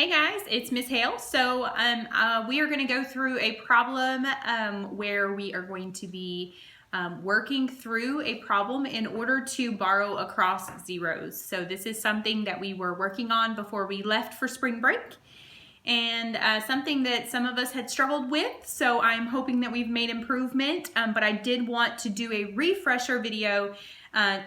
Hey guys, it's Miss Hale. So we are going to go through a problem where we are going to be working through a problem in order to borrow across zeros. So this is something that we were working on before we left for spring break, and something that some of us had struggled with. So I'm hoping that we've made improvement, but I did want to do a refresher video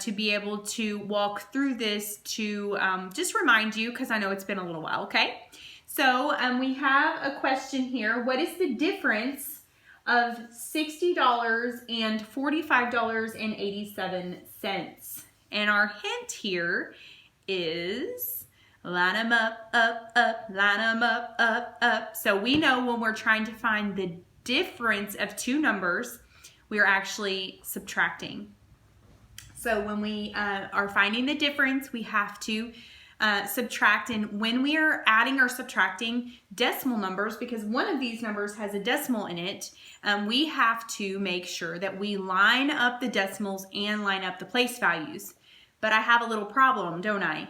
to be able to walk through this to just remind you, because I know it's been a little while, okay? So we have a question here. What is the difference of $60 and $45.87? And our hint here is line them up, line them up. So we know when we're trying to find the difference of two numbers, we're actually subtracting. So when we are finding the difference, we have to subtract. And when we are adding or subtracting decimal numbers, because one of these numbers has a decimal in it, we have to make sure that we line up the decimals and line up the place values. But I have a little problem, don't I?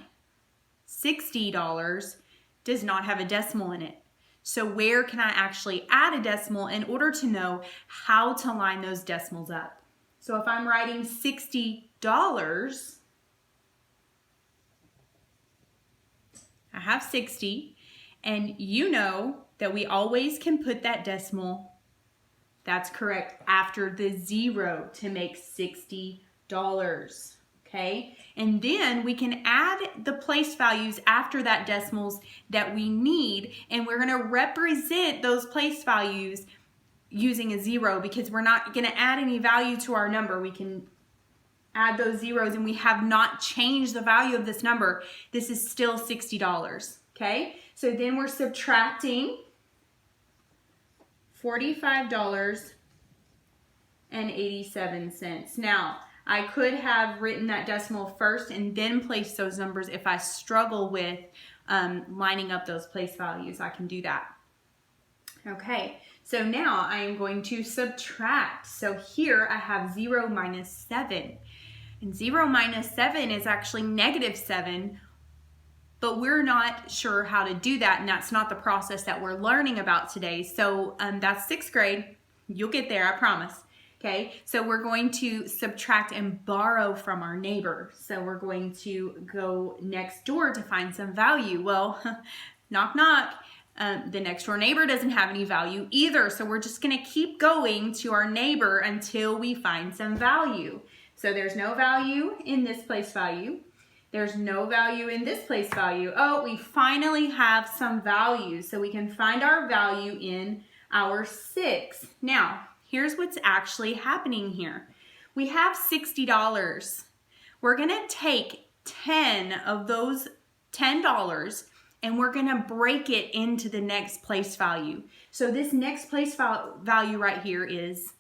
$60 does not have a decimal in it. So where can I actually add a decimal in order to know how to line those decimals up? So if I'm writing $60, I have 60, and you know that we always can put that decimal, that's correct, after the zero to make $60, okay? And then we can add the place values after that decimals that we need, and we're gonna represent those place values using a zero, because we're not gonna add any value to our number. We can add those zeros, and we have not changed the value of this number. This is still $60, okay? So then we're subtracting $45.87. Now, I could have written that decimal first and then placed those numbers if I struggle with lining up those place values. I can do that. Okay, so now I am going to subtract. So here I have 0 minus 7. And 0 minus 7 is actually -7, but we're not sure how to do that, and that's not the process that we're learning about today. So that's 6th grade. You'll get there, I promise. Okay, so we're going to subtract and borrow from our neighbor. So we're going to go next door to find some value. Well, knock, knock. The next door neighbor doesn't have any value either. So we're just gonna keep going to our neighbor until we find some value. So there's no value in this place value. There's no value in this place value. Oh, we finally have some value. So we can find our value in our 6. Now, here's what's actually happening here. We have $60. We're gonna take 10 of those $10 and we're gonna break it into the next place value. So this next place value right here is,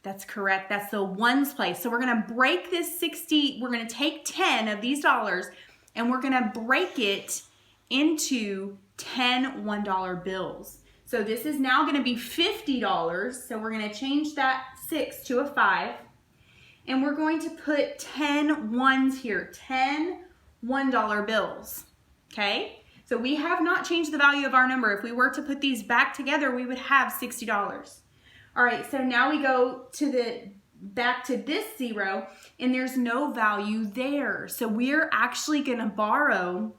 that's correct, that's the ones place. So we're gonna break this 60, we're gonna take 10 of these dollars and we're gonna break it into 10 $1 bills. So this is now gonna be $50. So we're gonna change that 6 to a 5. And we're going to put 10 ones here, 10 $1 bills, okay? So we have not changed the value of our number. If we were to put these back together, we would have $60. All right, so now we go to back to this 0, and there's no value there. So we're actually gonna borrow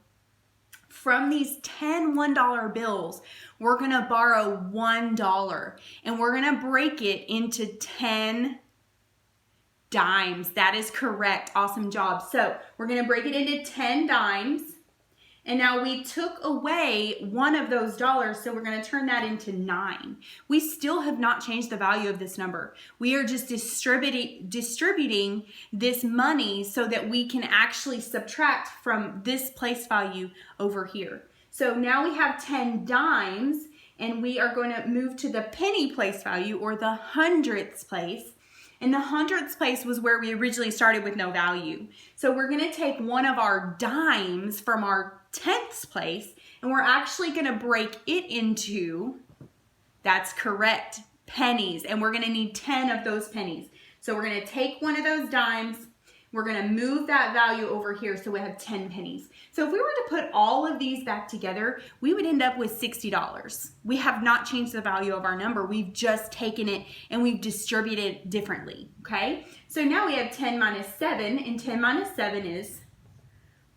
from these 10 $1 bills. We're gonna borrow $1, and we're gonna break it into 10 dimes. That is correct, awesome job. So we're gonna break it into 10 dimes. And now we took away one of those dollars, so we're gonna turn that into 9. We still have not changed the value of this number. We are just distributing this money so that we can actually subtract from this place value over here. So now we have 10 dimes, and we are going to move to the penny place value, or the hundredths place. And the hundredths place was where we originally started with no value. So we're gonna take one of our dimes from our 10ths place, and we're actually gonna break it into, that's correct, pennies. And we're gonna need 10 of those pennies. So we're gonna take one of those dimes, We're going to move that value over here so we have 10 pennies. So if we were to put all of these back together, we would end up with $60. We have not changed the value of our number. We've just taken it and we've distributed it differently, okay? So now we have 10 minus 7, and 10 minus 7 is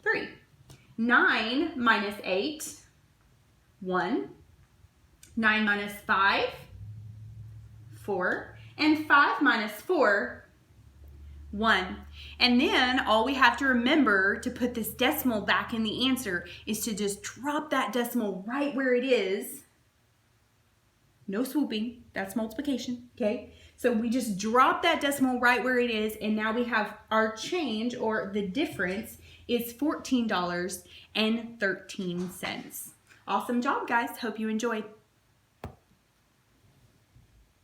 3. 9 minus 8, 1. 9 minus 5, 4. And 5 minus 4, 1. And then all we have to remember to put this decimal back in the answer is to just drop that decimal right where it is. No swooping, that's multiplication, okay? So we just drop that decimal right where it is, and now we have our change, or the difference, is $14.13. Awesome job, guys. Hope you enjoyed.